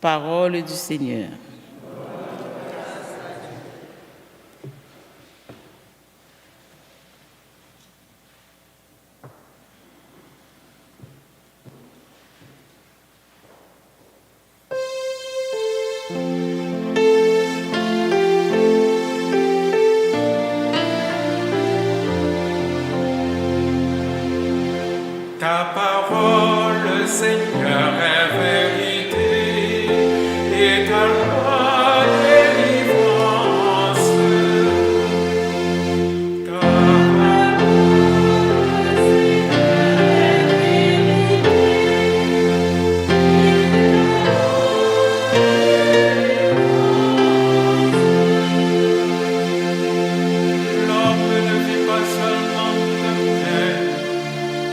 Parole du Seigneur. Ta parole, Seigneur, est vérité, et ta loi délivrance. Ta parole, Seigneur, est vérité. L'homme ne vit pas seulement de pain,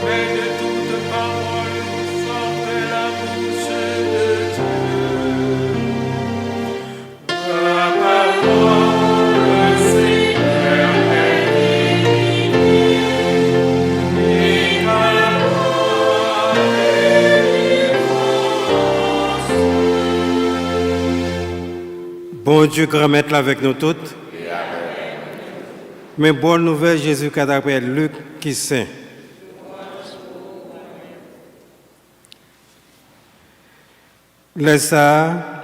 mais de toute parole qui sort de la bouche de Dieu. Ta parole, Seigneur, est vérité, et ta loi délivrance. Bon Dieu, grand maître avec nous toutes. Mais bonne nouvelle, Jésus, d'après Luc qui saint. Laisse ça,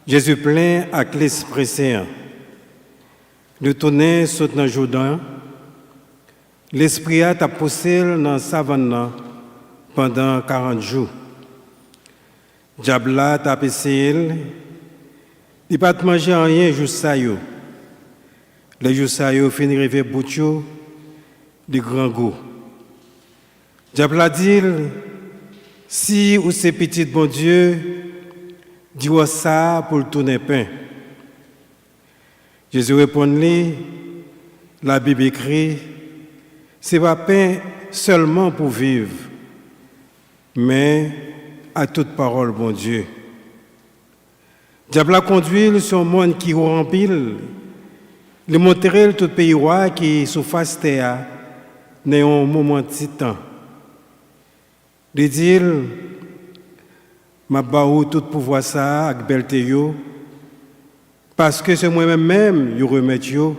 Jésus plein avec l'Esprit Saint. Le tourner saut dans Jourdain. L'Esprit a poussé dans la savane pendant 40 jours. Diabla t'a essayé. Il n'a pas mangé rien jusqu'à ça. Les jours ça yo fin arriver boutio de grand goût. Diable a dit si ou c'est petit bon Dieu, dis-moi ça pour le tourner pain. Jésus répond la Bible écrit c'est pas pain seulement pour vivre, mais à toute parole bon Dieu. Diable a conduit son monde qui remplit le montrer tout pays roi qui surface terre dans un moment de temps. De dire m'a baou tout pouvoir ça avec belté yo parce que c'est moi-même yo remettre yo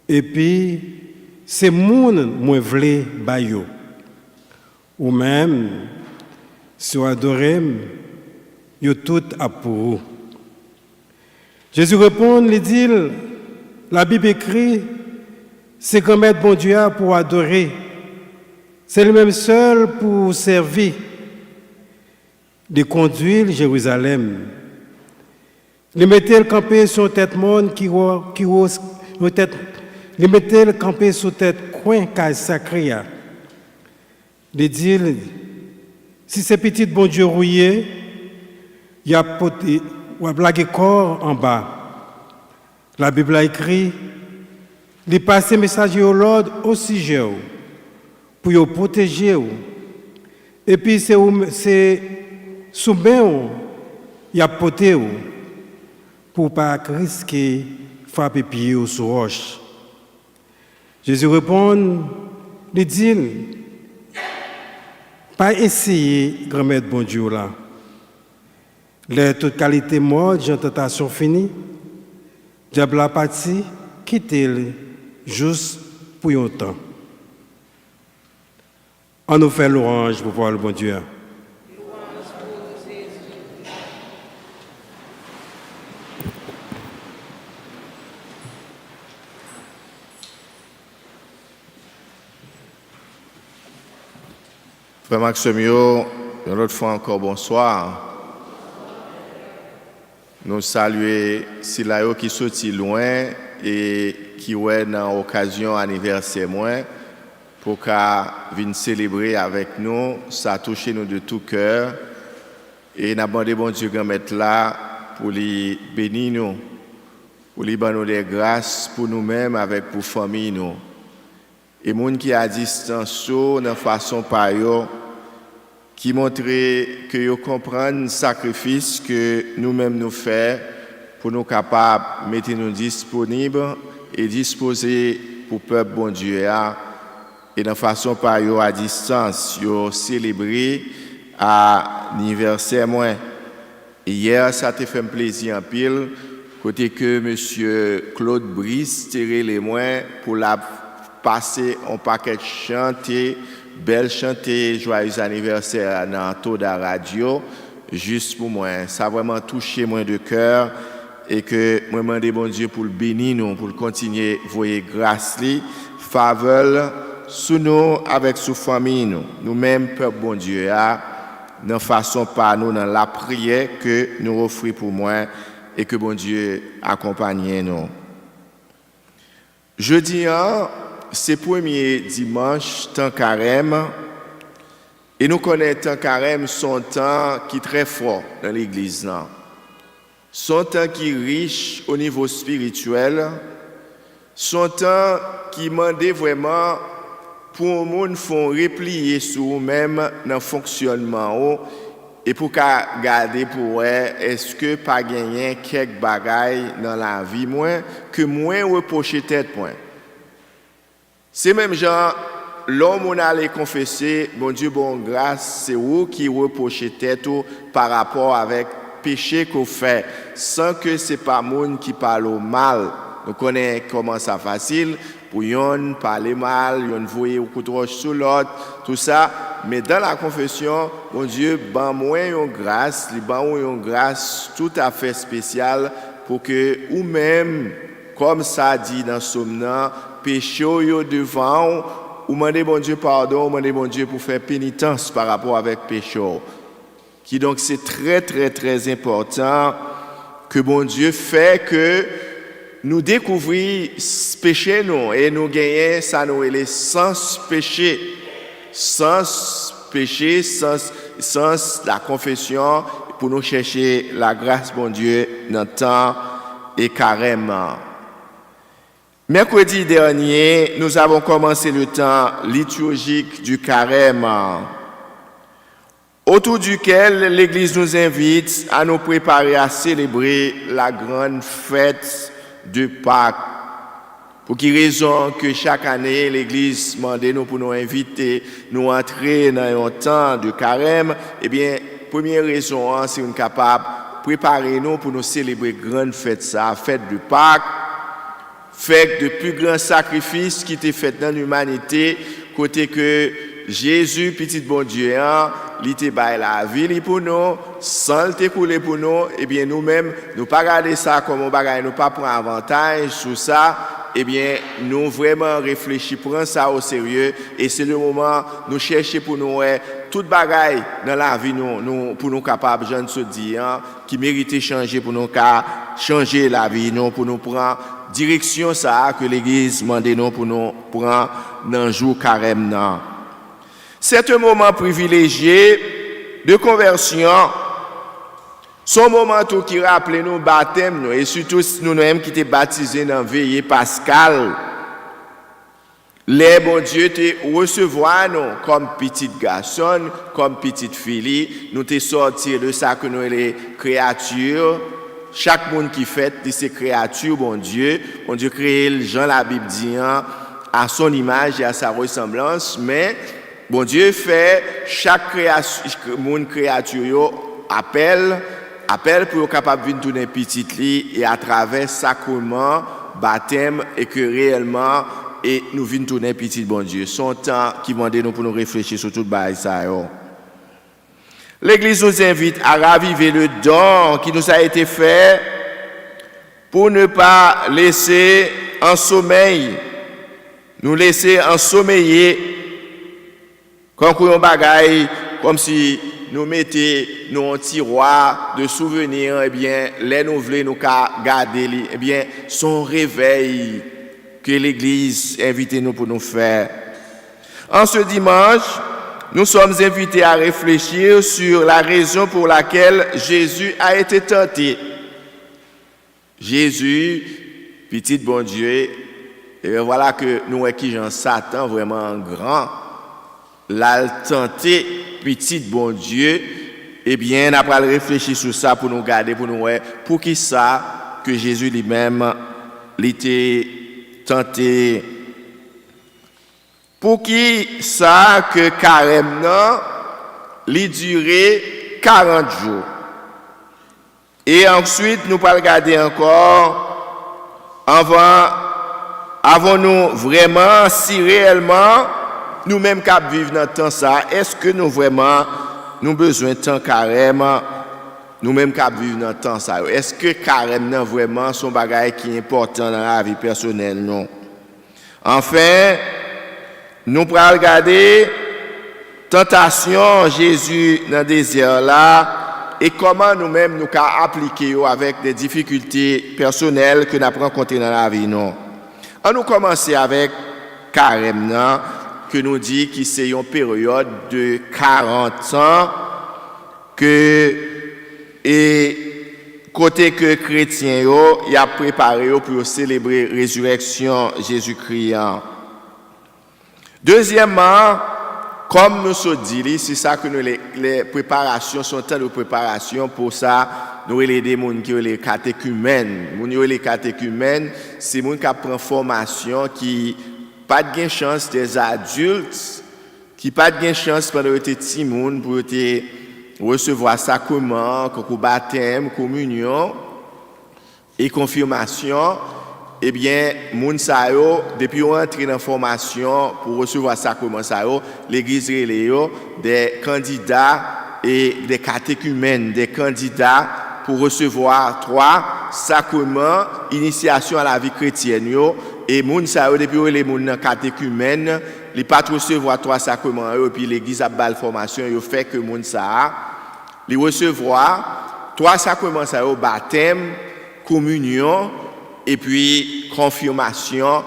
et puis c'est moun moi vle ba yo ou même si vous adorez yo tout a pour vous. Jésus répond, il dit la Bible écrit, c'est qu'on met bon Dieu pour adorer. C'est le même seul pour servir, de conduire Jérusalem. Il mettait le campé sur tête monde qui tête, il mettait le campé sur tête coin car sacré. De dire, si c'est petit bon Dieu rouillé, il y a blague corps en bas. La Bible a écrit, il passe message au Lord au sujet pour vous protéger. Et puis c'est sous bain, il a poté pour ne pas risquer de frapper pied sur roche. Jésus répond, il dit, pas essayer de remettre bon Dieu là. Les toute qualité morte, j'ai tentation finie. Diable a parti, quittez-le juste pour un temps. On nous fait l'orange pour voir le bon Dieu. Frère Maximio, une autre fois encore bonsoir. Nous saluons Silayo qui sorti loin et qui est dans l'occasion anniversaire moins pour venir célébrer avec nous, ça a touché nous de tout cœur et nous avons demandé bon Dieu grand maître là pour lui bénir nous, pour lui donner des grâces pour nous-mêmes avec pour famille nous. Et monde qui à distance de façon par eux qui montre que yo comprennent le sacrifice que nous-mêmes nous faisons pour nous capables de mettre nous disponibles et disposer pour le peuple bon Dieu et de façon par eux à distance yo célébrer à anniversaire moins Hier, ça t'a fait plaisir en pile, côté que monsieur Claude Brice tiré les moins pour la passer un paquet de chanter, belle chanter, joyeux anniversaire dans Toda Radio, juste pour moi. Ça a vraiment touché moi de cœur et que moi demande bon Dieu pour le bénir nous, pour le continuer, voyer grâce li, faveur sous nous avec sous famille nous. Nous-mêmes, peuple bon Dieu, dans façon par nous dans la prière que nous offrons pour moi et que bon Dieu accompagne nous. Jeudi, c'est premier dimanche, temps carême, et nous connaissons temps carême, son temps qui est très fort dans l'église. Son temps qui est riche au niveau spirituel, son temps qui demande vraiment pour les gens font replier sur eux-mêmes dans le fonctionnement et pour garder pour eux, est-ce que pas gagner quelques bagailles dans la vie moins que moins reprocher tête point. C'est même genre l'homme on allait confesser bon Dieu bon grâce, c'est vous qui reprochez tête par rapport avec péché qu'on fait sans que c'est pas monde qui parle au mal. Nous connaissons comment ça facile pour yon parler mal, yon voyer au coup de roche sur l'autre, tout ça. Mais dans la confession, mon Dieu, ban moi yon grâce, li ban yon grâce tout à fait spéciale pour que ou même, comme ça dit dans Somme, péché yo devant ou demander bon Dieu pardon, ou demander bon Dieu pour faire pénitence par rapport avec péché. Qui donc c'est très très très important que bon Dieu fait que nous découvrons ce péché nous et nous gagnons ça nous est sans péché, sans la confession pour nous chercher la grâce bon Dieu dans le temps et carrément. Mercredi dernier, nous avons commencé le temps liturgique du carême, autour duquel l'Église nous invite à nous préparer à célébrer la grande fête de Pâques. Pour qui raison que chaque année l'Église demande nous pour nous inviter, nous entrer dans un temps de carême, eh bien, première raison, c'est nous capable de préparer nous pour nous célébrer grande fête ça, fête de Pâques, fête de plus grand sacrifice qui était fait dans l'humanité, côté que Jésus, petit bon Dieu, il était bail la vie pour nous, sans le couler pour nous, et bien nous-mêmes, nous pas regarder ça comme un bagage, nous pas prendre avantage sur ça, et bien nous vraiment réfléchir, prendre ça au sérieux, et c'est le moment nous chercher pour nous toute bagaille dans la vie nous pour nous capables, je ne se dis, qui mérite changer pour nous changer la vie nous pour nous prendre direction ça que l'Église demande nous pour nous prendre dans le jour carême non. C'est un moment privilégié de conversion. Son moment tout qui rappelle nous baptême nous et surtout nous-mêmes qui étaient baptisés dans veillée pascale. Les bon Dieu te recevoir nous comme petit garçon, comme petite fille, nous te sortir de ça que nous les créatures. Chaque monde qui fait de ces créatures, bon Dieu créé le Jean la Bible dit à son image et à sa ressemblance, mais bon Dieu fait chaque créature appelle pour être capable de venir tourner petit lit et à travers sacrement, baptême et que réellement et nous venons tourner petit bon Dieu. Son temps qui demande nous pour nous réfléchir sur tout le ça. L'Église nous invite à raviver le don qui nous a été fait pour ne pas laisser en sommeil, nous laisser ensommeiller quand on bagaille comme si nous mettions nos tiroirs de souvenirs, eh bien, les nous voulons nous garder, eh bien, son réveil que l'Église invite nous pour nous faire. En ce dimanche, nous sommes invités à réfléchir sur la raison pour laquelle Jésus a été tenté. Jésus, petit bon Dieu, et voilà que nous qui Jean Satan vraiment grand, l'a tenté, petit bon Dieu, eh bien, après réfléchir sur ça pour nous garder, pour nous pour qui ça que Jésus lui-même l'était tenté. Pour qui ça que carême non, lui durait 40 jours. Et ensuite, nous allons regarder encore, avons-nous vraiment, si réellement, nous-mêmes qui vivons dans le temps ça, est-ce que nous vraiment, nous besoin de temps carême, nous-mêmes qui vivons dans le temps ça, est-ce que carême vraiment son bagage qui est important dans la vie personnelle, non? Enfin, nous allons regarder tentation Jésus dans le désert là, et comment nous-mêmes nous pouvons appliquer avec des difficultés personnelles que nous avons rencontrées dans la vie, non? On nous commencer avec carême, que nous dit que c'est une période de 40 ans et côté que chrétien y a préparé pour célébrer la résurrection Jésus-Christ. Deuxièmement, comme nous sommes dit, c'est ça que les préparations sont temps de préparation pour ça. Nous avons des gens qui ont les catéchumènes. Les catéchumènes, c'est des gens qui prennent formation, qui pas de chance des adultes, qui pas de chance pendant que petits monde pour recevoir sacrement, comme baptême, communion et confirmation. Eh bien, moun sa yo, depuis on entre dans la formation pour recevoir sacrement sa yo, l'église reléo des candidats et des catéchumènes, des candidats pour recevoir 3 sacrements, initiation à la vie chrétienne yo, et moun sa yo depuis les moun catéchumènes, li pas recevoir 3 sacrements yo, puis l'église a bal formation yo fait que moun sa li recevoir 3 sacrements sa yo, baptême, communion et puis confirmation,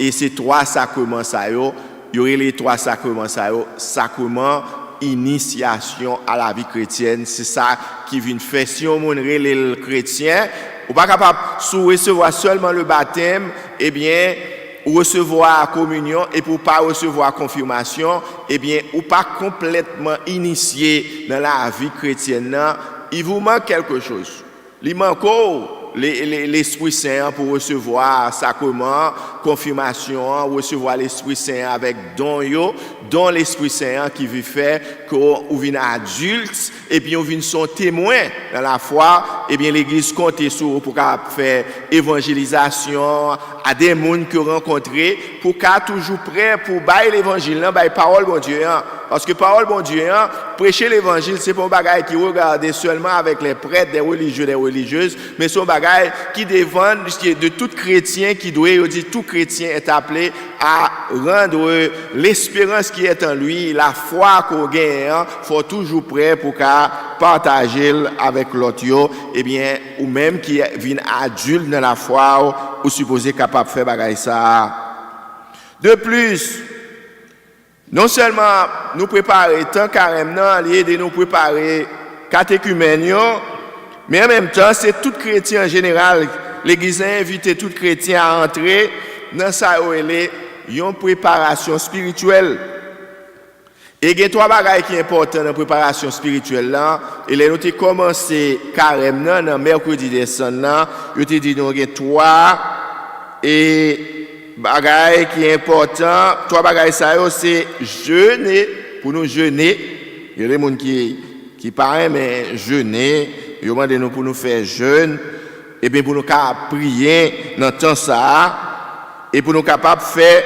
et ces 3 sacrements ça y aurait les 3 sacrements ça sacrement initiation à la vie chrétienne. C'est ça qui vient faire si on est le chrétien ou pas capable de recevoir seulement le baptême, eh bien ou recevoir la communion, et pour pas recevoir confirmation, eh bien ou pas complètement initié dans la vie chrétienne, il vous manque quelque chose. Il manque l'Esprit Saint pour recevoir sacrement, confirmation, recevoir l'Esprit Saint avec don l'Esprit Saint qui veut faire qu'on vienne adulte et puis on vienne son témoin dans la foi. Et bien l'église compte sur pour faire évangélisation à des gens que rencontrer, pour qu'à toujours prêt pour bailler l'évangile, bailler parole bon Dieu. Parce que parole bon Dieu, prêcher l'évangile, c'est pas un bagage qui regarde seulement avec les prêtres, des religieux, des religieuses, mais c'est un bagage qui défend de tout chrétien qui doit, on dit tout chrétien est appelé à rendre l'espérance qui est en lui, la foi qu'on gagne, faut toujours prêt pour qu'à partager avec l'autre, et bien, ou même qui vient adulte dans la foi, ou supposé capable de faire bagage ça. De plus, non seulement nous préparer tant carême, lié de nous préparer catéchumène, mais en même temps, c'est tout chrétien en général. L'Église a invité tout chrétien à entrer dans ça, une préparation spirituelle. Et il y a 3 bagages qui sont importants dans la préparation spirituelle là. Et là, nous avons commencé carême dans mercredi décembre. Nous avons dit nous avons 3 bagages qui sont importants. 3 bagages ça c'est jeûner, pour nous jeûner. Il y a des gens qui parlent mais jeûner. Ils demandent nous pour nous faire jeûne. Et bien pour nous prier dans le temps ça. Et pour nous capables de faire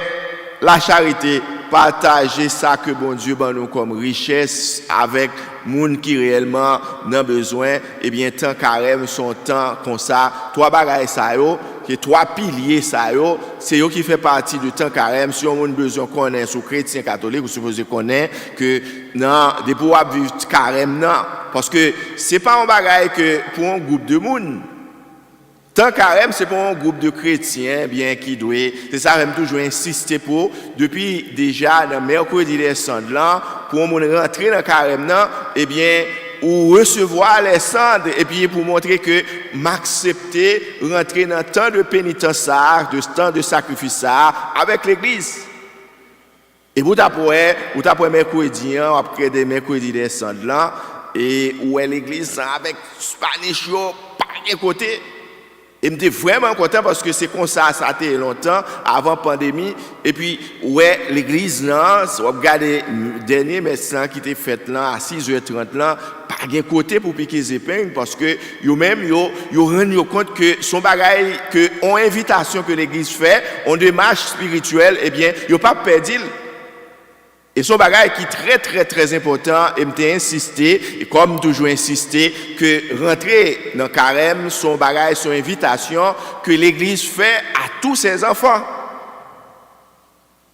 la charité. Partager ça que bon Dieu ban nous comme richesse avec moun qui réellement n'a besoin. Et bien tant carême son temps comme ça 3 bagages ça yo, qui 3 piliers ça yo, c'est yo qui fait partie du temps carême. Si on a besoin connaître sous chrétien catholique, vous supposez connaître que non de pouvoir vivre carême non, parce que c'est pas un bagage que pour un groupe de monde. Tant carême, c'est pour un groupe de chrétiens bien qui doit, c'est ça même toujours insister pour, depuis déjà dans mercredi décembre là, pour rentrer dans carême là, eh bien, ou recevoir les cendres, et puis pour montrer que m'accepter, rentrer dans temps de pénitence, de temps de sacrifice avec l'église. Et vous t'approchez mercredi, après des mercredis décembre là, et où est l'église avec Spanish, par côté. Et j'étais vraiment content parce que c'est comme ça a été longtemps, avant la pandémie. Et puis, ouais, l'église là, si vous regardez le dernier médecin qui était fait là, à 6h30 là, pas de côté pour piquer les épingles parce que eux-mêmes, ils rendent compte que son bagage, que en invitation que l'église fait, en démarche spirituelle, eh bien, ils n'ont pas perdu. Et son bagage qui est très, très, très important, et m'ai insisté, et comme toujours insisté, que rentrer dans le carême, son bagage, son invitation, que l'Église fait à tous ses enfants.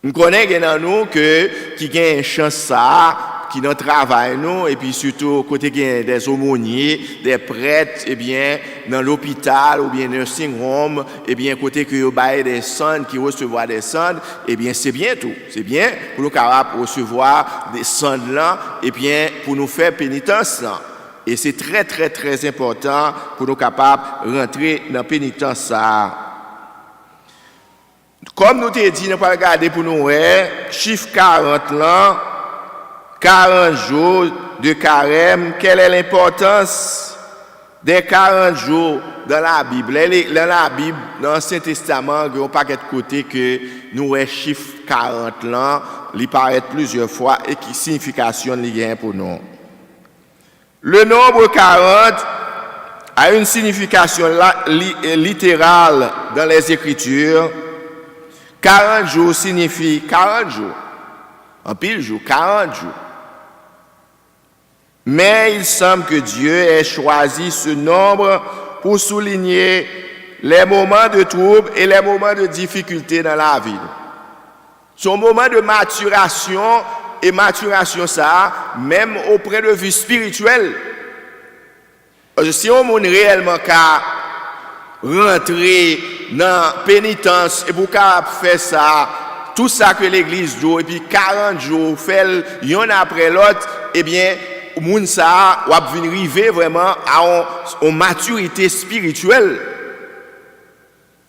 Nous connaissons dans nous qui ont une chance ça, qui dans travail nous, et puis surtout côté des aumôniers, des prêtres, eh bien, dans l'hôpital ou bien nursing home, eh bien, côté que vous avez des sons qui recevoir des sons, eh bien, c'est bien tout. C'est bien pour nous capables recevoir des sons là, et bien, pour nous faire pénitence là. Et c'est très, très, très important pour nous capables de rentrer dans la pénitence ça. Comme nous t'ai dit, nous pas regarder pour nous, chiffre 40 là, 40 jours de carême, quelle est l'importance des 40 jours dans la Bible? Dans la Bible, dans l'Ancien Testament, il y a un paquet de côtés que nous avons chiffre 40 là, il paraît plusieurs fois et qui signification il y a pour nous. Le nombre 40 a une signification littérale dans les Écritures. 40 jours signifie 40 jours. En pile jour, 40 jours. Mais il semble que Dieu ait choisi ce nombre pour souligner les moments de trouble et les moments de difficulté dans la vie. Son moment de maturation, et maturation ça, même auprès de vue spirituelle. Parce que si on est réellement qu'à rentrer dans la pénitence et pour faire ça, tout ça que l'Église dit, et puis 40 jours, fait l'un après l'autre, eh bien, moun ça va venir arriver vraiment à une maturité spirituelle.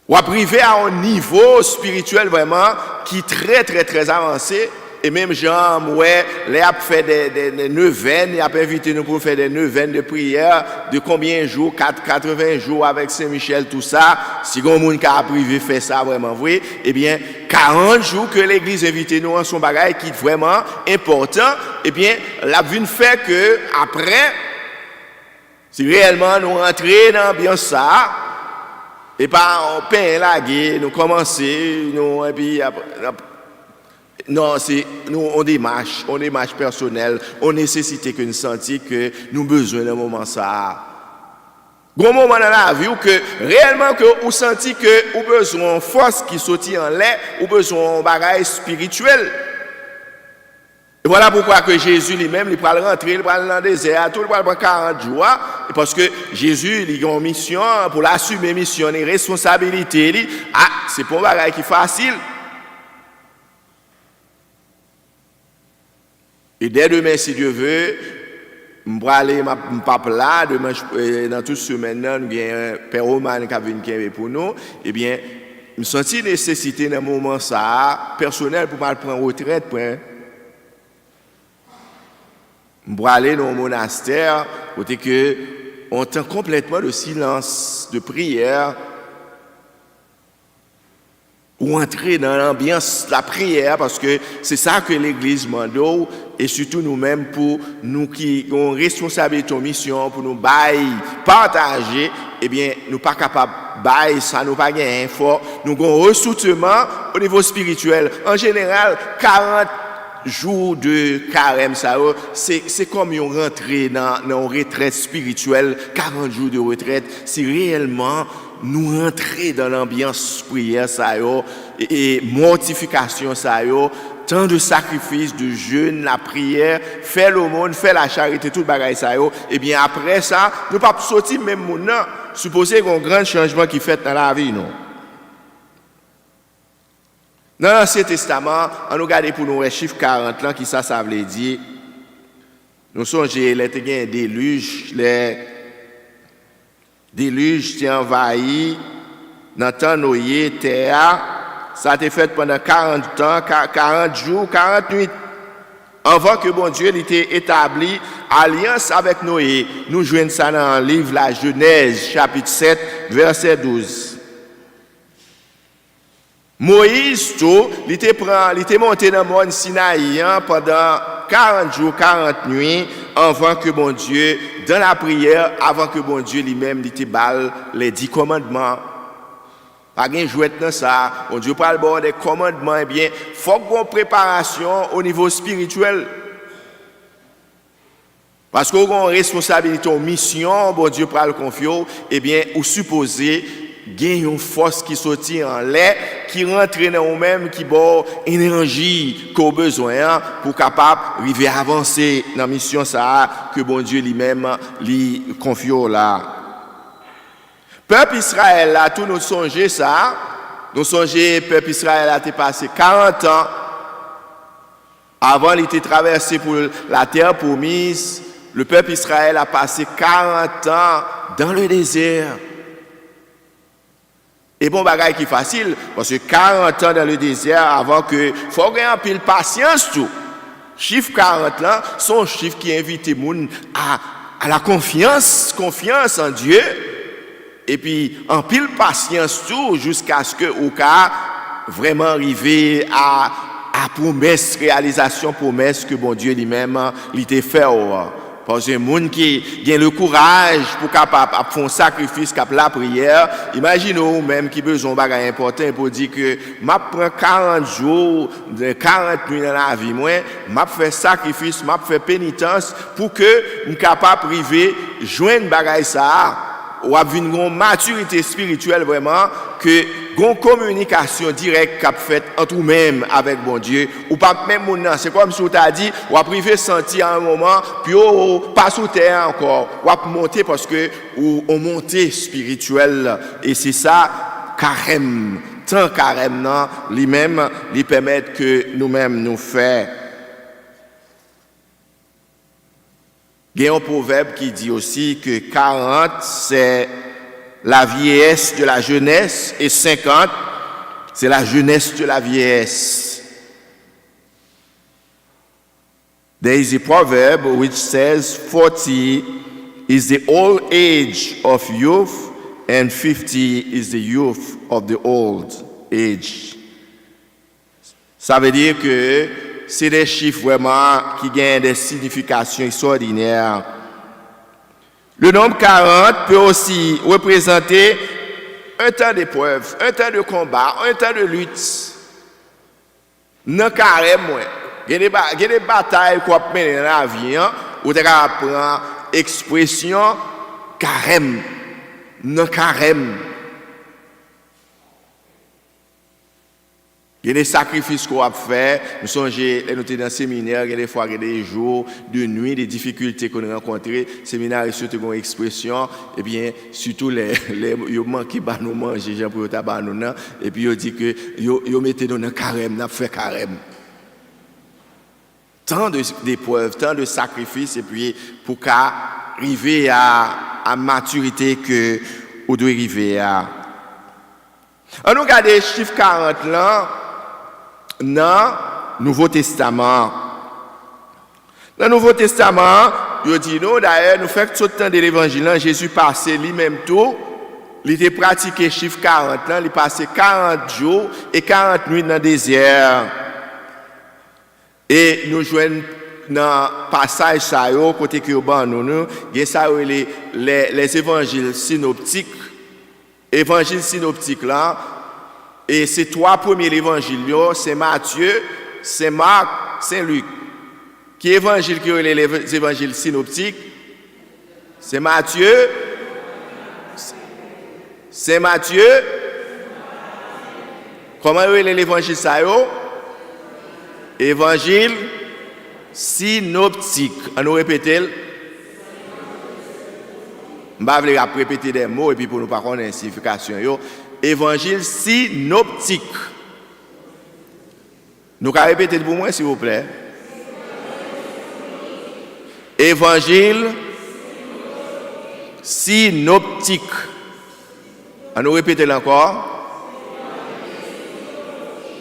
Ou arriver à un niveau spirituel vraiment qui est très très très avancé. Et même Jean, ouais, les a fait des neuvaines, il a invité nous pour faire des neuvaines de prière de combien de jours, 80 jours avec Saint-Michel, tout ça. Si on monde qui a privé fait ça vraiment vrai, eh bien 40 jours que l'Église invite nous en son bagage qui est vraiment important, eh bien la vie fait que après, si réellement nous rentrer dans l'ambiance ça, et pas on peint la guerre, nous commencer, nous et puis non, c'est nous on démarche personnelle, on nécessite que nous sentions que nous avons besoin d'un moment ça. Gros moment dans la vie où que réellement que vous sentez que vous avez besoin de force qui sortit en l'air, ou besoin de bagage spirituel. Et voilà pourquoi que Jésus lui-même, il va rentrer, il va dans le désert, tout le monde prend 40 jours, parce que Jésus, il a une mission, pour l'assumer mission, une responsabilité, c'est pas un bagage qui est facile. Et dès demain, si Dieu veut, je vais aller à papa là, demain, dans toute semaine, nous avons un père Roman qui vient pour nous. Eh bien, je me sens nécessité dans un moment ça, personnel pour mal prendre retraite. Je vais aller dans un monastère, côté que on entend complètement le silence de prière. Ou entrer dans l'ambiance de la prière, parce que c'est ça que l'Église demande, et surtout nous-mêmes, pour nous qui avons responsabilité en mission, pour nous partager, eh bien, nous ne sommes pas capables de ça, nous pas gagner fort, nous avons un ressoutiment au niveau spirituel. En général, 40 jours de carême, c'est comme une rentrée dans une retraite spirituelle, 40 jours de retraite, c'est réellement nous rentrer dans l'ambiance prière ça et mortification ça tant de sacrifices, de jeûne, la prière, faire l'aumône, faire la charité, tout le bagage ça et bien après ça, nous pas sortir même mon nom, supposer qu'il y a un grand changement qui fait dans la vie non. Dans l'Ancien Testament, on nous regarde pour nous les chiffres 40 là qui ça veut dire. Nous songez les déluge, les déluge qui envahi dans le temps Noé, terre, ça a été fait pendant 40 ans, 40 jours, 40 nuits. Avant que bon Dieu l'ait établi alliance avec Noé. Nous joignons ça dans le livre La Genèse, chapitre 7, verset 12. Moïse, tout, il était monté dans le mont Sinaï pendant 40 jours, 40 nuits, avant que bon Dieu, dans la prière, avant que bon Dieu lui-même lui balle les 10 commandements. Pas de jouet dans ça. Bon Dieu parle des commandements, eh bien, il faut qu'on préparation au niveau spirituel. Parce qu'on a une responsabilité, une mission, bon Dieu parle confiant, eh bien, ou supposé gagner une force qui sortit en l'air, qui rentre dans nous-mêmes, qui a énergie qu'on a besoin pour capable arriver à avancer dans la mission ça que bon Dieu lui-même lui confie là. Peuple Israël là, tout nous songer ça, nous songer peuple Israël a passé 40 ans avant il était traversé pour la terre promise. Le peuple Israël a passé 40 ans dans le désert. Et bon bagage qui est facile, parce que 40 ans dans le désert avant que... faut avoir un peu de patience tout. Chiffre 40 là, sont chiffres qui invitent les gens à la confiance en Dieu. Et puis, en pile patience tout, jusqu'à ce que au cas vraiment arriver à promesse, réalisation promesse que bon Dieu lui-même il fait. Parce que les gens qui ont le courage pour capable faire un sacrifice, cap la prière, imaginez-vous même qui besoin de bagage important pour dire que m'a prend 40 jours, 40 nuits dans la vie, moi, m'a fait sacrifice, m'a fait pénitence pour que nous capable arriver joindre bagage ça. Ou avoir une maturité spirituelle vraiment que une communication directe qu'a fait entre nous-mêmes avec bon Dieu ou pas même mon c'est comme si on t'a dit ou a privé senti à un moment puis pas sous terre encore ou a monter parce que on monter spirituel et c'est ça carême tant carême non lui-même lui permettre que nous-mêmes nous faire. Il y a un proverbe qui dit aussi que 40, c'est la vieillesse de la jeunesse et 50, c'est la jeunesse de la vieillesse. There is a proverb which says 40 is the old age of youth and 50 is the youth of the old age. Ça veut dire que c'est des chiffres vraiment qui gagnent des significations extraordinaires. Le nombre 40 peut aussi représenter un temps d'épreuve, un temps de combat, un temps de lutte. Non carrément, il y a des batailles qu'on mène dans la vie, où tu apprends expression carême, non carême. Il y a des sacrifices qu'on a fait. Nous sommes dans le séminaire, il y a des fois, il y a des jours, de nuit, des difficultés qu'on a rencontrées. Le séminaire est surtout une expression. Et bien, surtout, ils manquent de nous manger, j'ai pour tabac nous. Et puis, ils disent que ils mettent dans le carême, nous fait carême. Tant d'épreuves, tant de sacrifices, et puis, pour qu'arriver à maturité que vous devez arriver à. On nous regarde les chiffres 40 là. Dans le Nouveau Testament. Dans le Nouveau Testament, il dit nous, d'ailleurs, nous faisons tout le temps de l'évangile, Jésus passait lui-même tout, il était pratiqué chiffre 40, il passait 40 jours et 40 nuits dans le désert. Et nous jouons dans le passage, ça, côté que nous, il y a les évangiles synoptiques. Évangile synoptique là, et ces trois premiers évangiles, c'est Matthieu, c'est Marc, c'est Luc. Qui évangile qui est les évangiles synoptiques? C'est Matthieu. C'est Matthieu. Comment est l'évangile ça? Évangile synoptique. On nous répète. Je vais répéter des mots et puis pour nous pas connaître la signification. Évangile synoptique. Nous allons répéter pour moi, s'il vous plaît. Évangile synoptique. On nous répéter encore.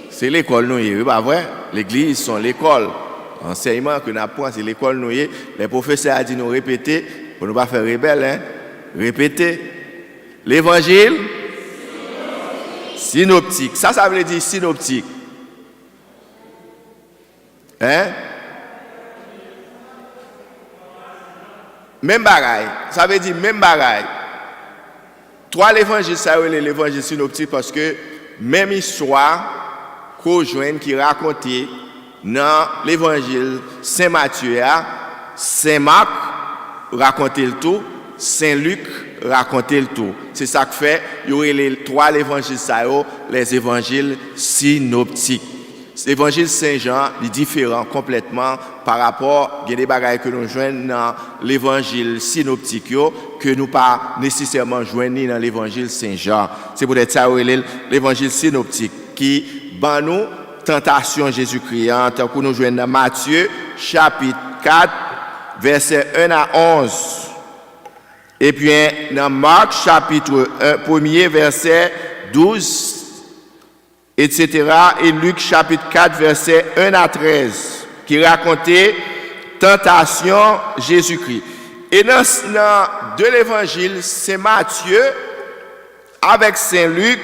C'est l'école, nous, pas vrai? L'église, c'est l'école. enseignement que nous apprenons, c'est l'école nous. Les professeurs ont dit nous répéter, pour ne pas faire rebelle, hein? Répéter. L'évangile synoptique. Ça veut dire synoptique. Hein? Même bagaille. Ça veut dire même bagaille. Trois l'évangile, ça veut dire l'évangile synoptique parce que même histoire qu'on joint qui racontait dans l'évangile Saint Matthieu, Saint Marc racontait le tout, Saint Luc racontait le tout. C'est ça que fait, il y aurait les trois évangiles, les évangiles synoptiques. L'évangile Saint-Jean est différent complètement par rapport à des bagailles que nous joignons dans l'évangile synoptique que nous pas nécessairement joignons dans l'évangile Saint-Jean. C'est peut-être ça l'évangile synoptique qui ban nous tentation Jésus-Christ, tant que nous joignons dans Matthieu chapitre 4 verset 1 à 11. Et puis dans Marc chapitre 1er verset 12 etc. Et Luc chapitre 4 verset 1 à 13 qui racontait tentation Jésus-Christ. Et dans deux l'évangile, c'est Matthieu avec Saint Luc,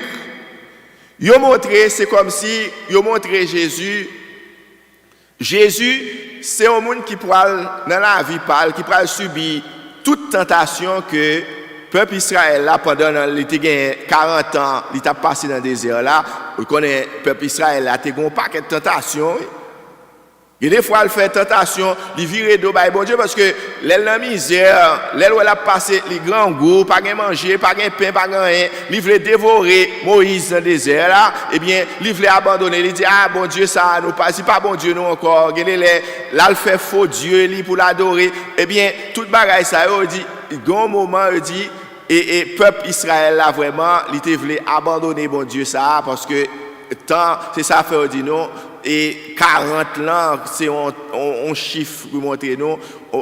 ils ont montré, c'est comme si ils ont montré Jésus. Jésus, c'est un monde qui parle dans la vie, qui parle subir toute tentation que peuple Israël là pendant l'été 40 ans, il t'a passé dans le désert là, on connaît peuple Israël là, t'es un paquet de tentations. Et des fois, il fait tentation, il vire d'eau par bon Dieu parce que l'aile dans misère, l'aile où elle a passé les grands goûts, pas de manger, pas de pain, pas de rien, il voulait dévorer Moïse dans le désert là, eh bien, il voulait abandonner, il dit ah bon Dieu ça nous pas, c'est pas bon Dieu nous encore, là il fait faux Dieu lui pour l'adorer, eh bien, toute bagaille ça il dit grand moment il dit et peuple Israël là vraiment, il voulait abandonner bon Dieu ça parce que tant c'est ça fait dit non. Et 40 ans, c'est un chiffre pour montrer nous,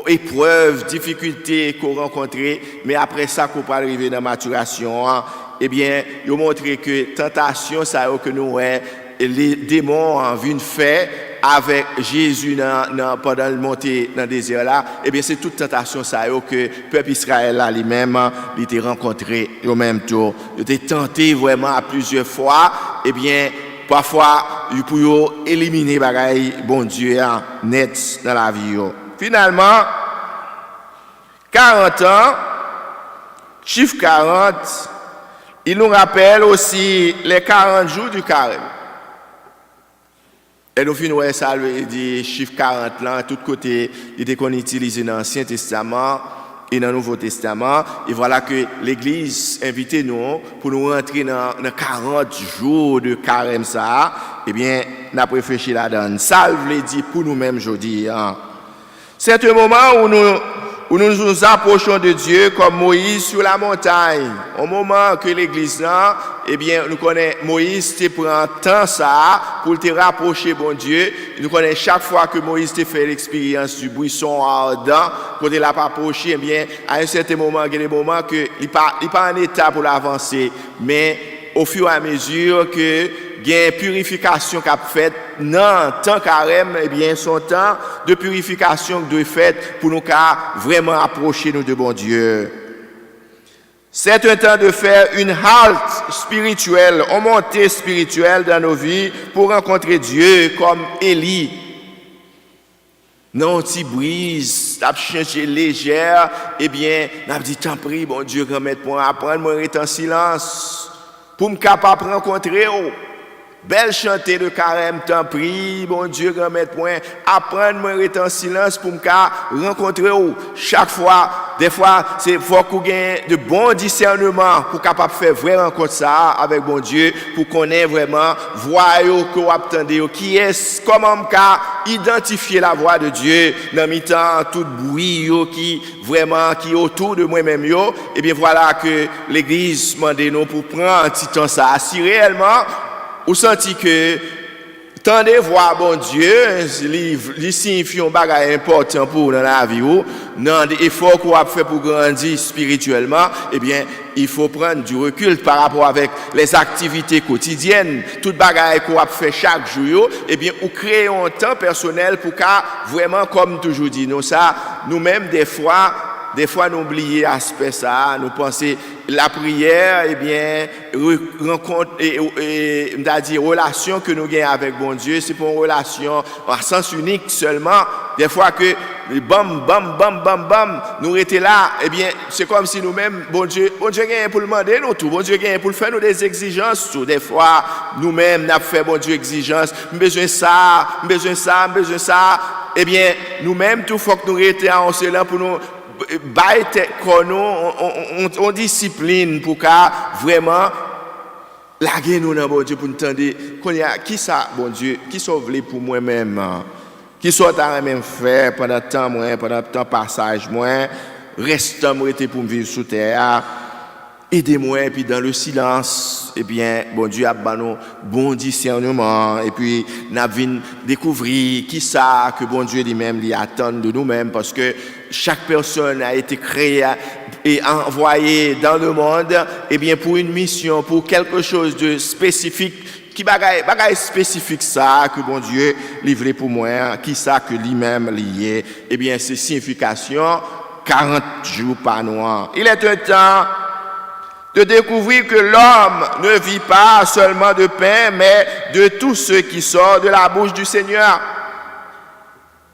épreuves, difficultés qu'on rencontrait, mais après ça, qu'on peut arriver dans la maturation, eh bien, ils ont montré que tentation, ça que nous, les démons viennent faire avec Jésus pendant le montée dans le désert là, eh bien, c'est toute tentation, ça que le peuple Israël là, lui-même, il était rencontré au même tour. Il était tenté vraiment à plusieurs fois, eh bien, parfois, il peut éliminer bagaille bon Dieu net dans la vie. Finalement, 40 ans, chiffre 40, il nous rappelle aussi les 40 jours du carême. Et nous finissons ça, il dit chiffre 40 là, tout côté, il était qu'on utilise dans l'Ancien Testament et dans le Nouveau Testament. Et voilà que l'Église invite nous pour nous rentrer dans 40 jours de carême ça. Eh bien, nous avons réfléchi là-dedans. Ça, je l'ai dit pour nous-mêmes aujourd'hui. C'est un moment où nous nous approchons de Dieu comme Moïse sur la montagne. Au moment que l'Église là, eh bien, nous connaissons Moïse te prend temps ça pour te rapprocher bon Dieu. Nous connaissons chaque fois que Moïse te fait l'expérience du buisson ardent, pour te la approcher, eh bien, à un certain moment, il y a des moments que il pas en état pour l'avancer, mais au fur et à mesure que il y a une purification qui a fait dans le temps carême, eh bien, son temps de purification doit être fait pour nous vraiment approcher nous de bon Dieu. C'est un temps de faire une halte spirituelle, une montée spirituelle dans nos vies pour rencontrer Dieu comme Élie. Non, petit brise, t'as changé légère, eh bien, n'a dit tant pis, bon Dieu, remettre pour apprendre, moi être en silence pour me capable rencontrer. Belle chantée de carême, tant pis, bon Dieu, remettre point, apprendre moi être en silence pour me rencontrer chaque fois. Des fois, c'est faut qu'on ait de bons discernements pour capable faire vraie rencontre ça avec bon Dieu, pour connaître vraiment voix que vous attendez, qui est, comment me identifier la voix de Dieu dans mi-temps tout bruit qui vraiment qui autour de moi-même yo. Et bien voilà que l'Église demande nous pour prendre un petit temps ça. Si réellement vous sentez que tendez voir bon Dieu, il signifie un bagage important pour dans la vie ou dans des efforts qu'on a fait pour grandir spirituellement, eh bien, il faut prendre du recul par rapport avec les activités quotidiennes, tout bagage qu'on a fait chaque jour, eh bien, ou créer un temps personnel pour qu'à vraiment, comme toujours dit, nous ça, nous-mêmes des fois, nous oublions l'aspect ça, nous pensons la prière, eh bien, rencontre et c'est-à-dire relation que nous gagnons avec bon Dieu, c'est pour une relation en sens unique seulement. Des fois que bam, bam, bam, bam, bam, nous étions là, eh bien, c'est comme si nous-mêmes, bon Dieu gagne pour le demander nous tout, bon Dieu gagne pour faire nous des exigences tout. Des fois, nous-mêmes, nous avons fait bon Dieu exigence, besoin de ça, eh bien, nous-mêmes, tout faut que nous étions en cela pour nous on discipline pour qu'à vraiment laguer nous dans bon Dieu pour nous entendre qui ça bon Dieu qui sauve pour moi-même qui soit à même faire pendant le temps passage moi restant moi pour me vivre sous terre. Aidez-moi, et puis dans le silence, eh bien, bon Dieu a donné bon discernement, et puis nous avons découvert qui ça que bon Dieu lui-même lui attend de nous-mêmes, parce que chaque personne a été créée et envoyée dans le monde, eh bien, pour une mission, pour quelque chose de spécifique, qui bagaille spécifique ça que bon Dieu livré pour moi, qui ça que lui-même lié, eh bien, c'est signification 40 jours par mois. Il est un temps de découvrir que l'homme ne vit pas seulement de pain, mais de tout ce qui sort de la bouche du Seigneur.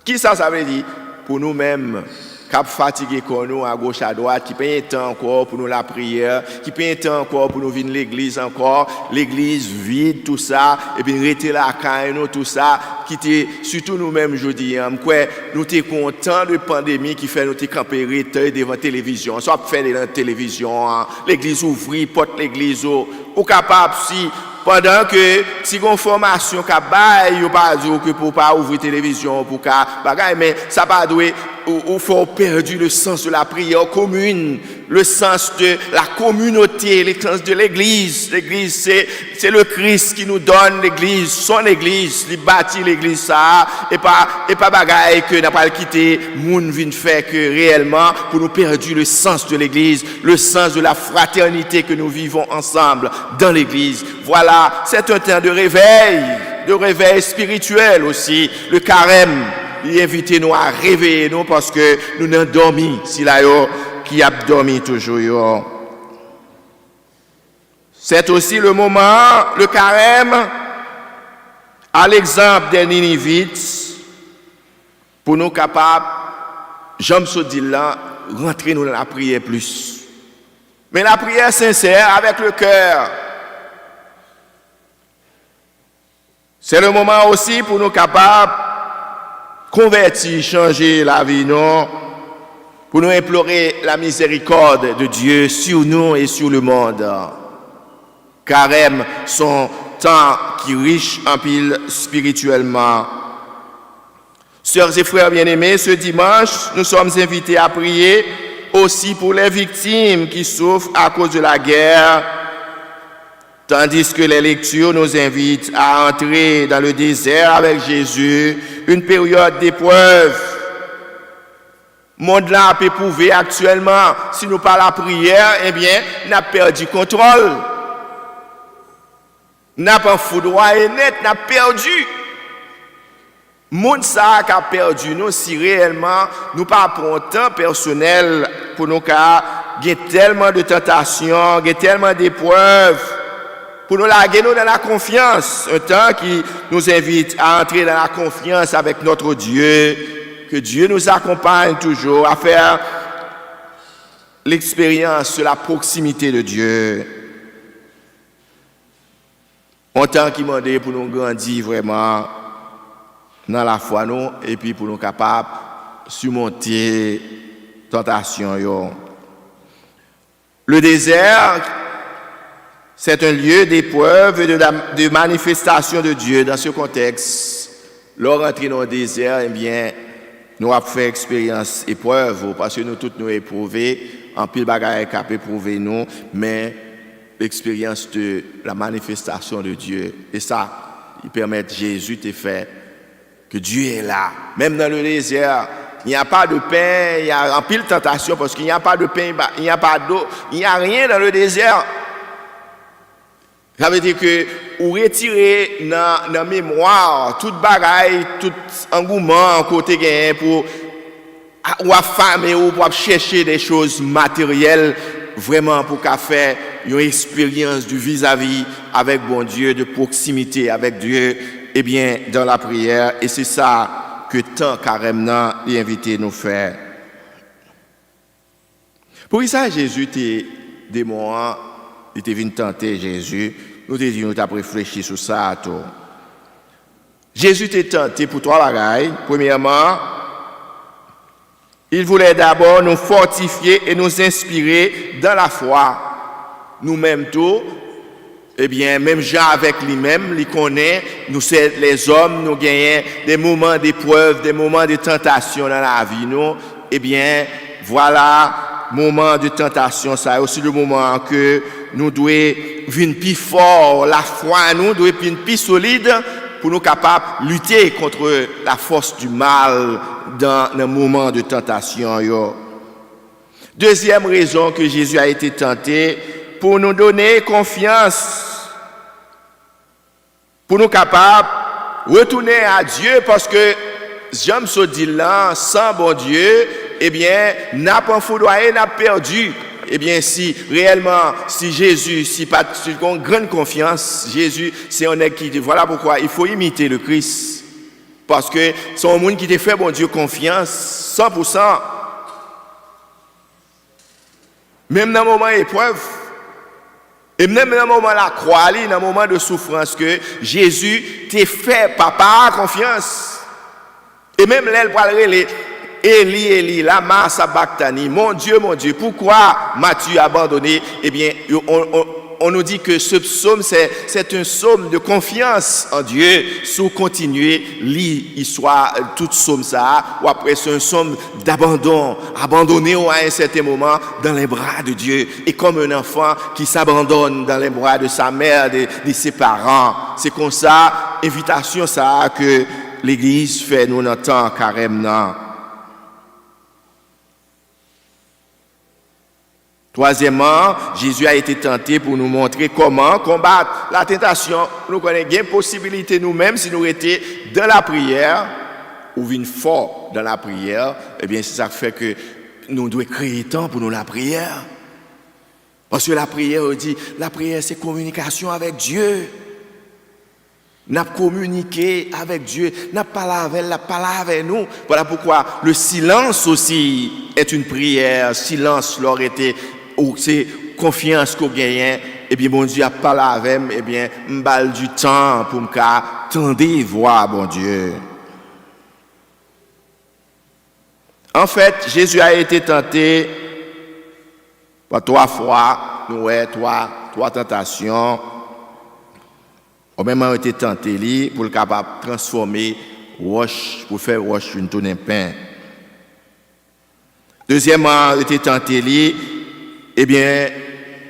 Qui ça veut dire? Pour nous-mêmes, cap fatigué comme nous, à gauche, à droite, qui paye un temps encore pour nous la prière, qui paye un temps encore pour nous venir l'église encore, l'église vide, tout ça, et puis rester là, quand nous, tout ça, qui était, surtout nous-mêmes, je dis, nous sommes contents de pandémie qui fait nous camper devant la télévision, soit faire de la télévision, l'église ouvrir, porte l'église, ou capable, si, pendant que si on formation qu'a bail ou pas dire que pour pas ouvrir télévision pour qu'a bagaille mais ça pas doit ou faut perdu le sens de la prière commune, le sens de la communauté, le sens de l'église. L'église c'est le Christ qui nous donne l'église, son église, il bâtit l'église ça et pas bagaille que n'a pas quitté moun vinn faire que réellement pour nous perdu le sens de l'église, le sens de la fraternité que nous vivons ensemble dans l'église. Voilà, c'est un temps de réveil spirituel aussi, le carême. Il invite nous à réveiller nous parce que nous n'avons dormi, si là qui a dormi toujours. C'est aussi le moment, le carême, à l'exemple des Ninivites, pour nous capables, j'aime ce dire là, rentrer nous dans la prière plus. Mais la prière sincère avec le cœur. C'est le moment aussi pour nous capables convertir, changer la vie, non, pour nous implorer la miséricorde de Dieu sur nous et sur le monde. Carême, son temps qui est riche en pile spirituellement. Sœurs et frères bien-aimés, ce dimanche, nous sommes invités à prier aussi pour les victimes qui souffrent à cause de la guerre, tandis que les lectures nous invitent à entrer dans le désert avec Jésus, une période d'épreuve. Le monde là peut prouver actuellement, si nous parlons de la prière, eh bien, nous avons perdu contrôle. Nous n'avons pas foudroyé net, nous avons perdu. Le monde ça a perdu nous si réellement nous pas prendre temps personnel pour nous car il y a tellement de tentations, il y a tellement d'épreuves. Pour nous laguer nous dans la confiance, un temps qui nous invite à entrer dans la confiance avec notre Dieu, que Dieu nous accompagne toujours à faire l'expérience de la proximité de Dieu. Un temps qui m'a dit pour nous grandir vraiment dans la foi nous et puis pour nous capables de surmonter tentation. Le désert, c'est un lieu d'épreuve et de manifestation de Dieu dans ce contexte. Lors d'entrer dans le désert, eh bien, nous avons fait expérience épreuve parce que nous tous nous éprouvés, en pile bagaille qui a éprouvé nous, mais l'expérience de la manifestation de Dieu. Et ça, il permet Jésus de faire que Dieu est là. Même dans le désert, il n'y a pas de pain, il y a en pile tentation parce qu'il n'y a pas de pain, il n'y a pas d'eau, il n'y a rien dans le désert. Ça veut dire que ou retirer dans la mémoire toute bagaille, tout engouement côté gain pour ou affamer ou pour chercher des choses matérielles vraiment pour qu'à faire une expérience du vis-à-vis avec bon Dieu, de proximité avec Dieu, eh bien dans la prière. Et c'est ça que tant carrément l'invité nous faire. Pour ça, Jésus était des moments, il était venu tenter Jésus. Nous t'ai dit, nous t'avons réfléchi sur ça à tout. Jésus t'est tenté pour trois bagailles. Premièrement, il voulait d'abord nous fortifier et nous inspirer dans la foi. Nous-mêmes tout, eh bien, même Jean avec lui-même, il connaît, nous c'est les hommes, nous gagnons des moments d'épreuve, des moments de tentation dans la vie, nous, eh bien, voilà, moment de tentation, ça est aussi le moment que nous devons venir plus fort, la foi, nous devons venir plus solide pour nous capables de lutter contre la force du mal dans un moment de tentation. Yo. Deuxième raison que Jésus a été tenté, pour nous donner confiance, pour nous capables de retourner à Dieu, parce que j'aime ce dit là, sans bon Dieu, eh bien, n'a pas foudroyé, n'a perdu. Eh bien, si réellement, si Jésus, si pas une grande confiance, Jésus, c'est un qui dit, voilà pourquoi il faut imiter le Christ. Parce que c'est un monde qui te fait, bon Dieu, confiance, 100%. Même dans le moment d'épreuve, et même dans le moment de la croix, dans le moment de souffrance, que Jésus t'a fait, papa, confiance. Et même là, pour aller Élie, Élie, lama sabachthani, mon Dieu, pourquoi m'as-tu abandonné? Eh bien, on nous dit que ce psaume, c'est un psaume de confiance en Dieu. Si continuer, l'histoire, tout psaume ça, ou après c'est un psaume d'abandon, abandonné à un certain moment dans les bras de Dieu. Et comme un enfant qui s'abandonne dans les bras de sa mère, de ses parents. C'est comme ça, invitation ça que l'Église fait nous entend carrément. Troisièmement, Jésus a été tenté pour nous montrer comment combattre la tentation. Nous connaissons bien possibilité nous-mêmes, si nous étions dans la prière, ou venir fort dans la prière, eh bien, c'est ça qui fait que nous devons créer temps pour nous la prière. Parce que la prière, on dit, la prière, c'est communication avec Dieu. Nous avons communiqué avec Dieu, nous avons parlé avec nous. Voilà pourquoi le silence aussi est une prière. Silence leur était, ou c'est confiance qu'on gagne. Et bien, bon Dieu a parlé avec moi, et bien, m'balle du temps pour m'attendre voir, bon Dieu. En fait, Jésus a été tenté par 3 fois, nous avons 3 tentations. Au même moment, il a été tenté pour le capable de transformer roche, pour faire roche une tonne de pain. Deuxièmement, il a été tenté, eh bien,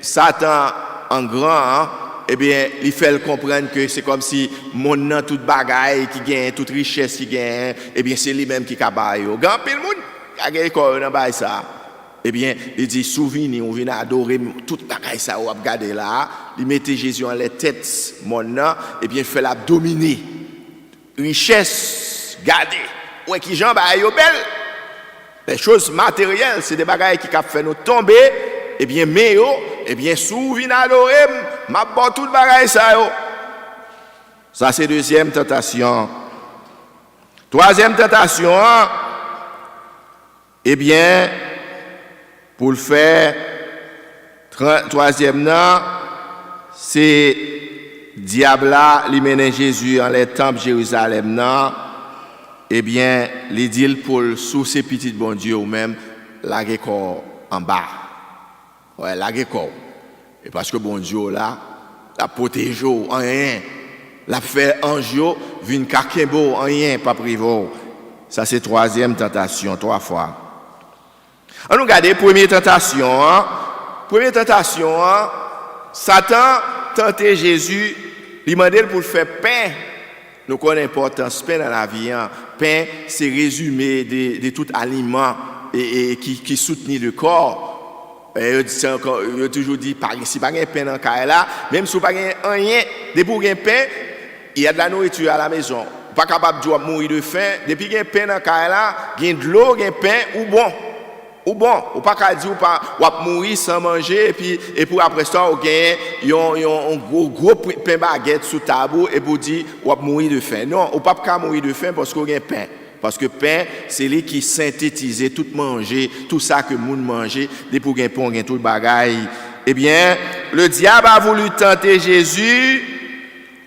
Satan en grand, eh bien, il fait comprendre que c'est comme si mon nom, toute bagaille qui gagne, toute richesse qui gagne, eh bien, c'est lui-même qui cabaye. Grand pile monde, il y a quoi dans ça. Eh bien, il dit, souvenir, on vient adorer toute bagaille ça, on va regarder là, il mettait Jésus en les têtes, mon nom, eh bien, il fait la dominer. Richesse, garder. Ouais, qui j'en bagaille belle. Les choses matérielles, c'est des bagailles qui fait nous tomber, eh bien, mais yo, eh bien, souvenir adorer, m'a bon toute bagaille ça, yo. Ça, c'est deuxième tentation. Troisième tentation, eh bien, pour le faire, troisième nom, c'est diable là, il mène Jésus en les temples Jérusalem non. Eh bien, il dit pour sous ces petits bon Dieu ou même la corps en bas. Ouais, la corps. Et parce que bon Dieu là, la protège en rien, la fait ange, vinn kakembo en rien, pas privé. Ça c'est troisième tentation 3 fois. On nous regarde première tentation. Première tentation, Satan tentait Jésus, il demandait pour faire pain Nous connaissons l'importance du pain dans la vie. Pain, c'est résumé de tout aliment et qui soutenait le corps. Et je toujours dit, si pas de pain dans le cas là, même si vous n'avez pas rien, dès que vous avez pain, il y a de la nourriture à la maison. Pas capable de mourir de faim. Depuis qu'il y a pain dans le cas là, il y a de l'eau, il y a pain ou bon. Ou bon, ou pas qu'à dire ou pas mourir sans manger et pour après ça on gagne un gros pain baguette sous table et pour dire ou pas mourir de faim. Non, ou pas qu'à mourir de faim parce qu'on gagne pain. Parce que pain, c'est lui qui synthétise tout manger, tout ça que moun manger, dès pour gagner pain, gagne tout le bagaille. Eh bien, le diable a voulu tenter Jésus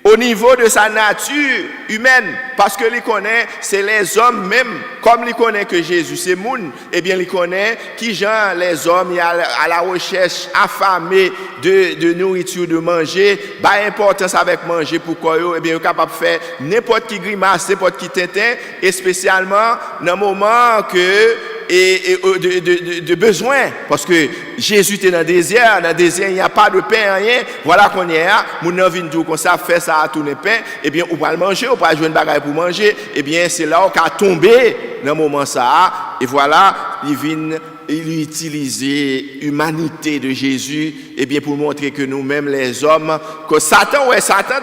au niveau de sa nature humaine, parce que il connaît, c'est les hommes même, comme il connaît que Jésus c'est moun, eh bien il connaît qui genre les hommes y a à la recherche affamés de nourriture, de manger, bah importance avec manger pour quoi eh bien il est capable de faire n'importe qui grimace, n'importe qui tintin, et spécialement dans le moment que de besoin, parce que Jésus était dans le désert, il n'y a pas de pain, rien, voilà qu'on est là, mon vient tout comme ça, fait ça à tourner pain, et bien, on va le manger, on va jouer une bagarre pour manger, et bien, c'est là qu'on a tombé dans le moment ça, et voilà, il utilisait l'humanité de Jésus, et bien, pour montrer que nous-mêmes, les hommes, que Satan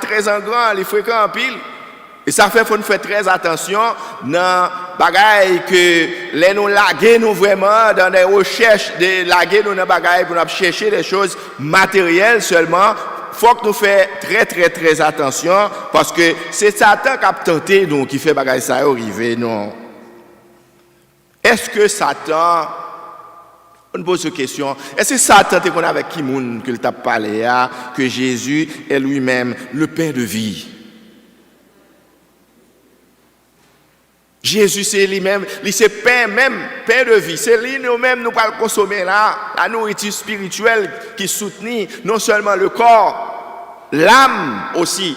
très en grand, il fréquente en pile. Et ça fait qu'il faut faire très attention dans bagaille que les nous laguer nous vraiment dans des recherches de laguer nous dans bagaille pour nous chercher des choses matérielles seulement. Faut que nous fassions très attention parce que c'est Satan qui a tenté nous qui fait bagaille ça arriver non. Est-ce que Satan on pose cette question, est-ce que Satan est qu'on avec qui moun que t'a parlé que Jésus est lui-même le pain de vie? Jésus, c'est lui-même, c'est pain de vie. C'est lui nous-mêmes, nous allons consommer là, la nourriture spirituelle qui soutenait non seulement le corps, l'âme aussi.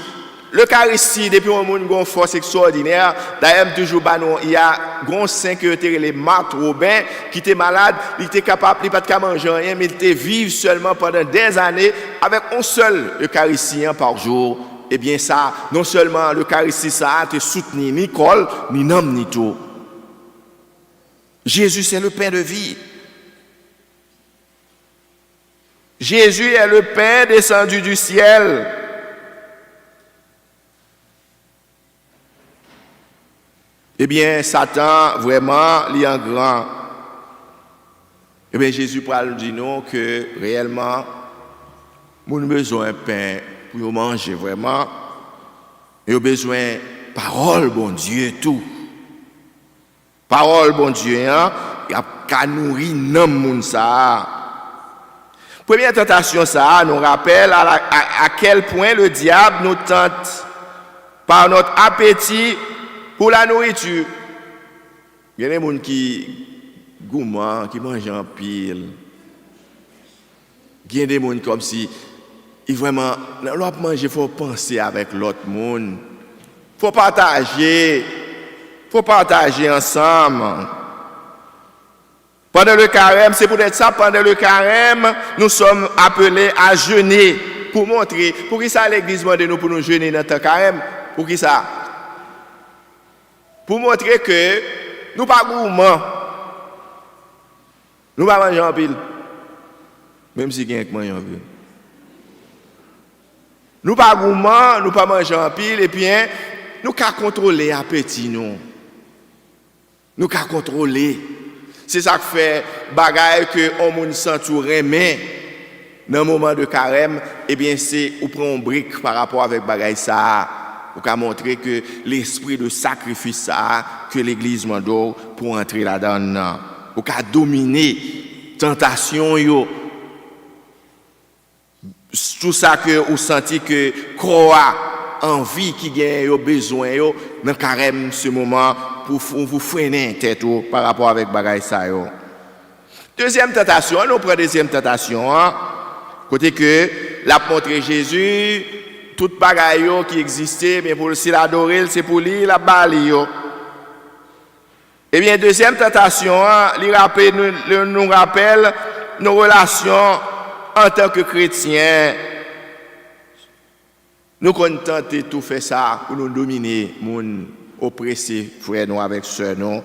L'Eucharistie, depuis un monde a une force extraordinaire. D'ailleurs, toujours, il y a un saint qui était les Marthe Robin, qui était malade, il était capable, il n'était pas de manger rien, mais il était vivre seulement pendant des années avec un seul Eucharistien par jour. Eh bien ça, non seulement l'Eucharistie ça a te soutenu ni col, ni nom, ni tout. Jésus c'est le pain de vie. Jésus est le pain descendu du ciel. Eh bien Satan vraiment il est en grand. Eh bien Jésus parle dit non que réellement nous avons besoin de pain pour manger vraiment, et au besoin parole bon Dieu tout. Parole bon Dieu hein, y a qu'à nourrir non moun ça. Première tentation ça nous rappelle à quel point le diable nous tente par notre appétit pour la nourriture. Il y a des gens qui gourmands, qui mangent en pile. Il y a des gens comme si il vraiment, l'autre manger, il faut penser avec l'autre monde. Il faut partager ensemble. Pendant le carême, c'est peut-être ça, pendant le carême, nous sommes appelés à jeûner pour montrer. Pour qui ça l'église demande nous pour nous jeûner dans le carême? Pour qui ça? Pour montrer que nous ne sommes pas gourmands. Nous ne mangeons pas en pile. Même si quelqu'un mange en pile. Nous pas gourmands, nous pas manger en pile et puis nous qu'à contrôler appétit nous. Nous qu'à contrôler. C'est ça qui fait bagaille que on moun sentou remet dans le moment de carême et bien c'est ou prend un brique par rapport avec bagaille ça pour qu'à montrer que l'esprit de sacrifice ça que l'église mando pour entrer là-dedans pour qu'à dominer tentation yo. Tout ça que vous sentez que croix envie qui gagne besoin yo dans carême ce moment pour vous freiner tête par rapport avec bagaille ça yo. Deuxième tentation, nous prenons deuxième tentation côté que l'a montré Jésus toute bagaille yo qui existait mais pour s'il adorer c'est pour lui la bali yo. Eh bien deuxième tentation nous rappelle nos relations en tant que chrétien. Nous comptons tout faire ça pour nous dominer, nous oppresser, frères nous avec sœurs nous,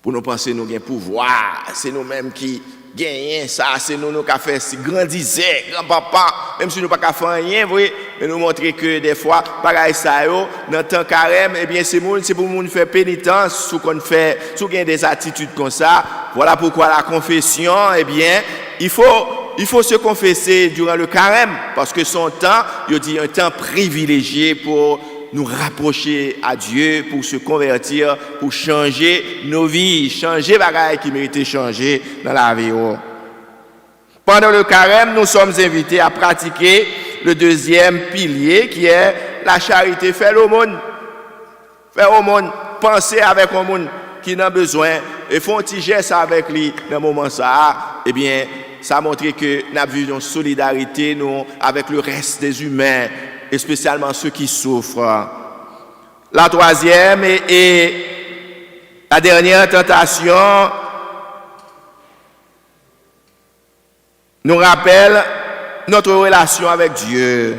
pour nous penser nous avons pouvoir, c'est nous-mêmes qui gagnons ça, c'est nous qui faisons si grandissez, grand-papa, même si nous pas faire rien, mais nous montrer que des fois, pareil ça, dans le temps carême, eh bien c'est pour nous faire pénitence, sous qu'on fait, sous qu'on a des attitudes comme ça. Voilà pourquoi la confession, eh bien, il faut se confesser durant le carême, parce que son temps, il dit un temps privilégié pour nous rapprocher à Dieu, pour se convertir, pour changer nos vies, changer les bagages qui méritent de changer dans la vie. Pendant le carême, nous sommes invités à pratiquer le deuxième pilier qui est la charité. Faire l'aumône. Faire l'aumône. Penser avec un monde qui n'a besoin et font un petit geste avec lui dans le moment ça. Eh bien, ça montre que nous avons vu une solidarité nous, avec le reste des humains, et spécialement ceux qui souffrent. La troisième et la dernière tentation nous rappelle notre relation avec Dieu.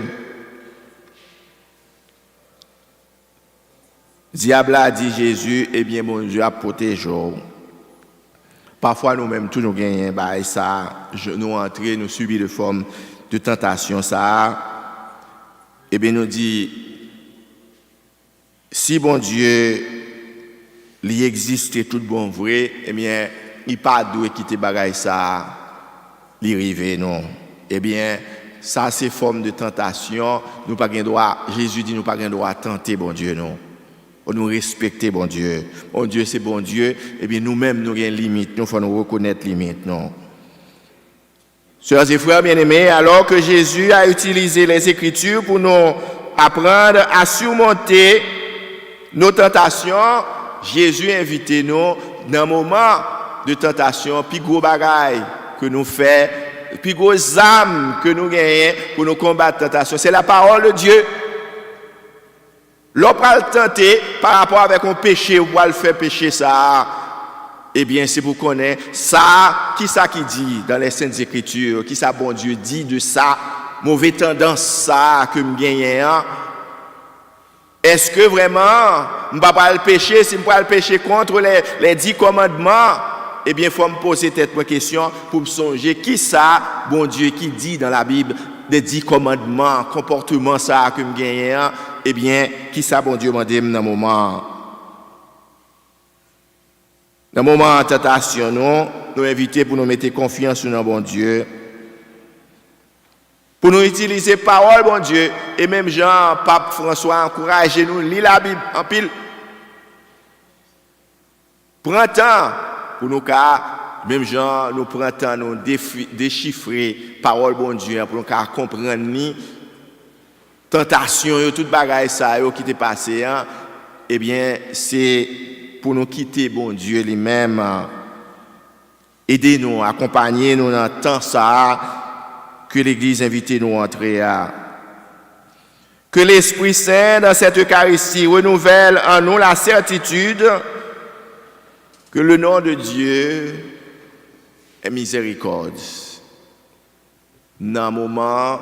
Diable a dit Jésus, eh bien mon Dieu a protégé. Parfois nous-mêmes, toujours gagnons, bah, ça, nous entrons, nous subissons de formes de tentation, ça. Eh bien, nous dit, si bon Dieu, il existe tout bon vrai, eh bien, il pas doué quitter bagaille ça, il rive non. Eh bien, ça c'est forme de tentation, nous pas gain droit, Jésus dit nous pas gain droit tenter bon Dieu non. Nous respecter bon Dieu. Bon Dieu c'est bon Dieu, eh bien nous-mêmes nous avons une limite, nous faut nous reconnaître limite non. Sœurs et frères bien-aimés, alors que Jésus a utilisé les Écritures pour nous apprendre à surmonter nos tentations, Jésus a invité nous dans un moment de tentation, puis gros bagaille que nous faisons, puis gros âmes que nous gagnons pour nous combattre la tentation. C'est la parole de Dieu. L'on peut le tenter par rapport avec un péché ou le faire pécher ça. Eh bien, c'est pour connaître ça, qui dit dans les Saintes Écritures, qui ça bon Dieu dit de ça, mauvaise tendance ça que me gagne. Est-ce que vraiment, je ne vais pas le pécher, si je ne vais pas le pécher contre les 10 commandements, eh bien, il faut me poser cette question pour me songer qui ça, bon Dieu, qui dit dans la Bible des 10 commandements, comportement ça que me gagne, eh bien, qui ça, bon Dieu, m'a dit dans le moment. Dans le moment de tentation, nous invitons pour nous mettre confiance dans bon Dieu. Pour nous utiliser parole, bon Dieu. Et même Jean, Pape François, encouragez nous, lire la Bible en pile. Prends temps pour nous, car même Jean, nous prenons temps nous déchiffrer parole, bon Dieu, pour nous comprendre ni tentation, toute bagaille ça, qui t'est passé. Eh bien, c'est pour nous quitter, bon Dieu, lui-même. Aidez-nous, accompagnez-nous dans le temps ça, que l'Église invite nous à entrer à. Que l'Esprit Saint, dans cette Eucharistie, renouvelle en nous la certitude que le nom de Dieu est miséricorde. Dans le moment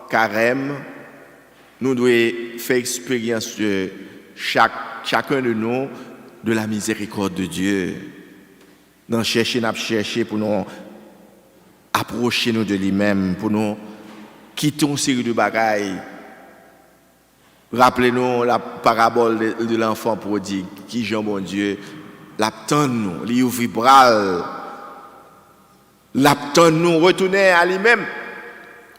carême, nous devons faire expérience de chacun de nous de la miséricorde de Dieu. Nous chercher pour nous approcher nous de lui-même, pour nous quitter une série de bagailles. Rappelez-nous la parabole de l'enfant prodigue, qui Jean bon Dieu, l'attend nous, lui ouvre bras, l'attend nous, retourner à lui-même,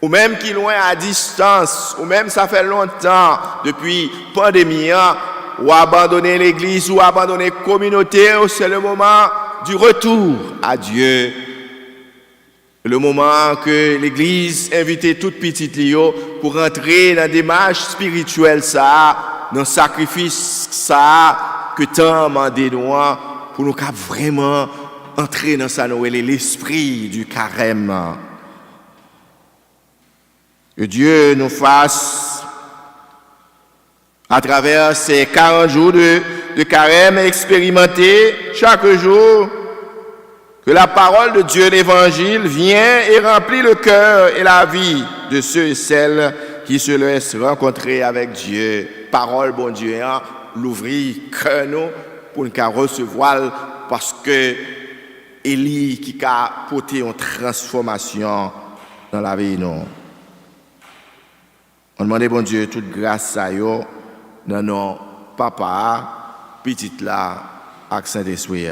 ou même qui loin à distance, ou même ça fait longtemps, depuis pandémie, ou abandonner l'église, ou abandonner la communauté, c'est le moment du retour à Dieu. Le moment que l'église invitait toute petite Lio pour entrer dans la démarche spirituelle, ça, dans le sacrifice, ça, que tant mandé nous, pour nous vraiment entrer dans ça, l'esprit du carême. Que Dieu nous fasse, à travers ces 40 jours de carême, expérimenter chaque jour que la parole de Dieu, l'Évangile, vient et remplit le cœur et la vie de ceux et celles qui se laisse rencontrer avec Dieu, parole bon Dieu, hein, l'ouvrir cœur nous pour nous recevoir parce que Élie qui a porté une transformation dans la vie nous. On demande bon Dieu toute grâce à eux dans nos papa, petite là, avec Saint-Esprit.